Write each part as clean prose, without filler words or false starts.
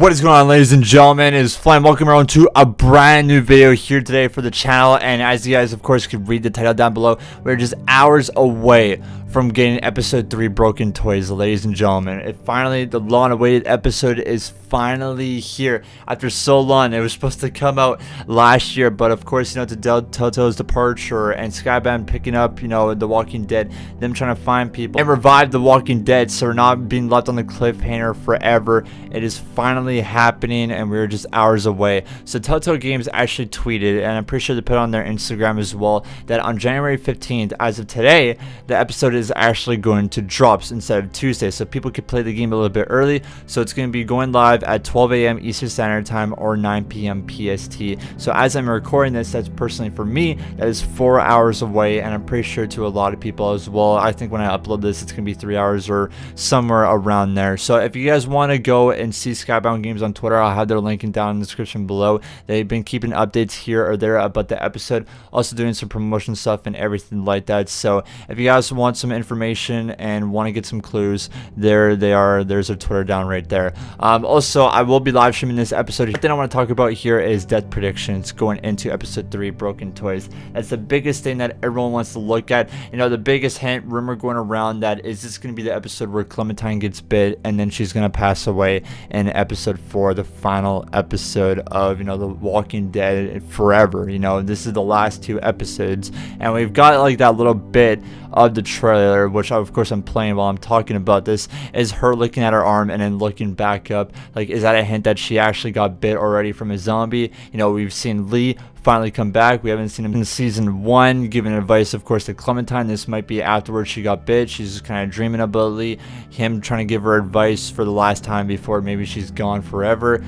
What is going on, ladies and gentlemen? It is Flame. Welcome everyone to a brand new video here today for the channel. And as you guys of course could read the title down below, we're just hours away from getting episode 3 Broken Toys, ladies and gentlemen. The long awaited episode is finally here after so long. It was supposed to come out last year, but of course, to Telltale's departure and Skybound picking up, The Walking Dead, them trying to find people and revive The Walking Dead, so we're not being left on the cliffhanger forever. It is finally happening, and we're just hours away. So Telltale Games actually tweeted, and I'm pretty sure they put on their Instagram as well, that on January 15th, as of today, the episode is actually going to drop instead of Tuesday, so people could play the game a little bit early. So it's going to be going live at 12 a.m. Eastern Standard Time or 9 p.m. PST. So as I'm recording this, that's personally for me, that is 4 hours away, and I'm pretty sure to a lot of people as well. I think when I upload this, it's going to be 3 hours or somewhere around there. So if you guys want to go and see Skybound Games on Twitter, I'll have their link down in the description below. They've been keeping updates here or there about the episode, also doing some promotion stuff and everything like that. So if you guys want some information and want to get some clues, there they are. There's a Twitter down right there. Also, I will be live streaming this episode. The thing I want to talk about here is death predictions going into episode 3 Broken Toys. That's the biggest thing that everyone wants to look at. The biggest hint rumor going around, that is this going to be the episode where Clementine gets bit and then she's going to pass away in episode 4, the final episode of The Walking Dead forever. This is the last 2 episodes, and we've got like that little bit of the trailer, which of course I'm playing while I'm talking about this, is her looking at her arm and then looking back up. Like, is that a hint that she actually got bit already from a zombie? We've seen Lee finally come back. We haven't seen him in season 1 giving advice, of course, to Clementine. This might be afterwards she got bit. She's just kind of dreaming about Lee, him trying to give her advice for the last time before maybe she's gone forever.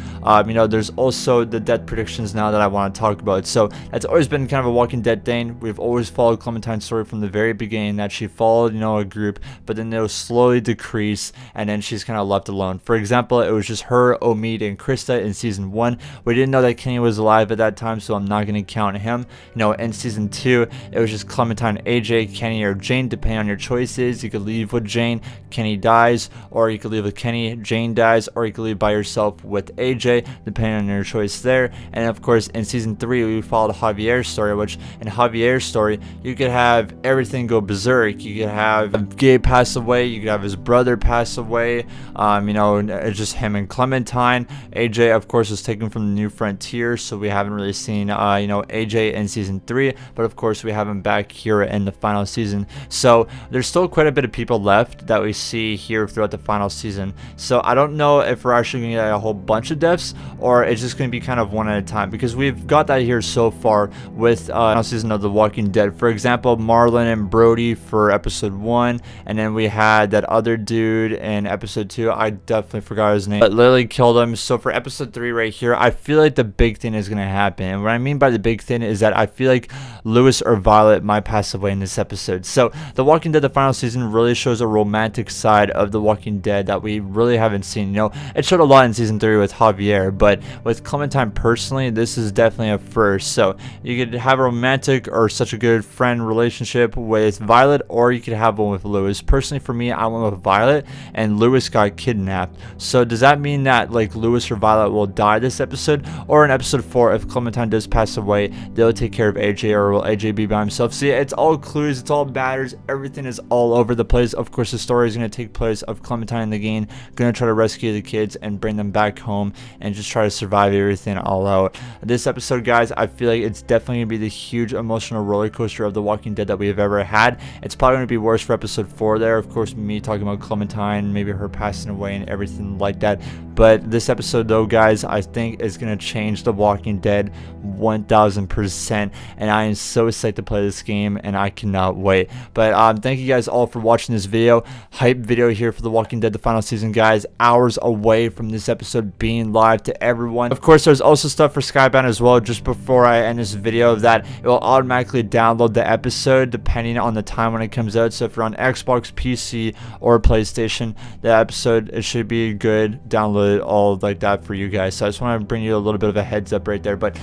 There's also the death predictions now that I want to talk about. So that's always been kind of a Walking Dead thing. We've always followed Clementine's story from the very beginning, that she followed a group, but then they'll slowly decrease and then she's kind of left alone. For example, it was just her, Omid, and Krista in season 1. We didn't know that Kenny was alive at that time, so I'm not going to count him. In season 2, it was just Clementine, AJ, Kenny, or Jane, depending on your choices. You could leave with Jane, Kenny dies, or you could leave with Kenny, Jane dies, or you could leave by yourself with AJ, depending on your choice there. And of course, in season 3, we followed Javier's story, which in Javier's story, you could have everything go berserk. You could have Gabe pass away, you could have his brother pass away, it's just him and Clementine. AJ, of course, was taken from the New Frontier, so we haven't really seen AJ in season 3, but of course we have him back here in the final season. So there's still quite a bit of people left that we see here throughout the final season. So I don't know if we're actually going to get a whole bunch of deaths, or it's just going to be kind of one at a time, because we've got that here so far with final season of The Walking Dead. For example, Marlon and Brody for episode 1, and then we had that other dude in episode 2. I definitely forgot his name, but Lily killed him. So for episode 3 right here, I feel like the big thing is going to happen, and what I mean by the big thing is that I feel like Lewis or Violet might pass away in this episode. So The Walking Dead, the final season, really shows a romantic side of The Walking Dead that we really haven't seen. It showed a lot in season 3 with Javier, but with Clementine personally, this is definitely a first. So you could have a romantic or such a good friend relationship with Violet, or you could have one with Lewis. Personally, for me, I went with Violet, and Lewis got kidnapped. So does that mean that like Lewis or Violet will die this episode, or in episode 4, if Clementine does pass away, they'll take care of AJ, or will AJ be by himself? See, it's all clues, it's all batters, everything is all over the place. Of course, the story is going to take place of Clementine and the gang going to try to rescue the kids and bring them back home and just try to survive everything all out. This episode, guys, I feel like it's definitely going to be the huge emotional roller coaster of The Walking Dead that we have ever had. It's probably going to be worse for episode 4 there, of course, me talking about Clementine, maybe her passing away and everything like that. But this episode, though, guys, I think is going to change The Walking Dead 1000%, and I am so excited to play this game, and I cannot wait. But thank you guys all for watching this video. Hype video here for The Walking Dead, the final season, guys. Hours away from this episode being live to everyone. Of course, there's also stuff for Skybound as well. Just before I end this video, that it will automatically download the episode depending on the time when it comes out. So if you're on Xbox, PC, or PlayStation, the episode, it should be good. Download it all like that for you guys. So I just want to bring you a little bit of a heads up right there. But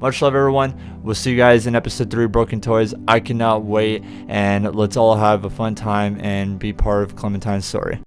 much love, everyone. We'll see you guys in episode 3 Broken Toys. I cannot wait, and let's all have a fun time and be part of Clementine's story.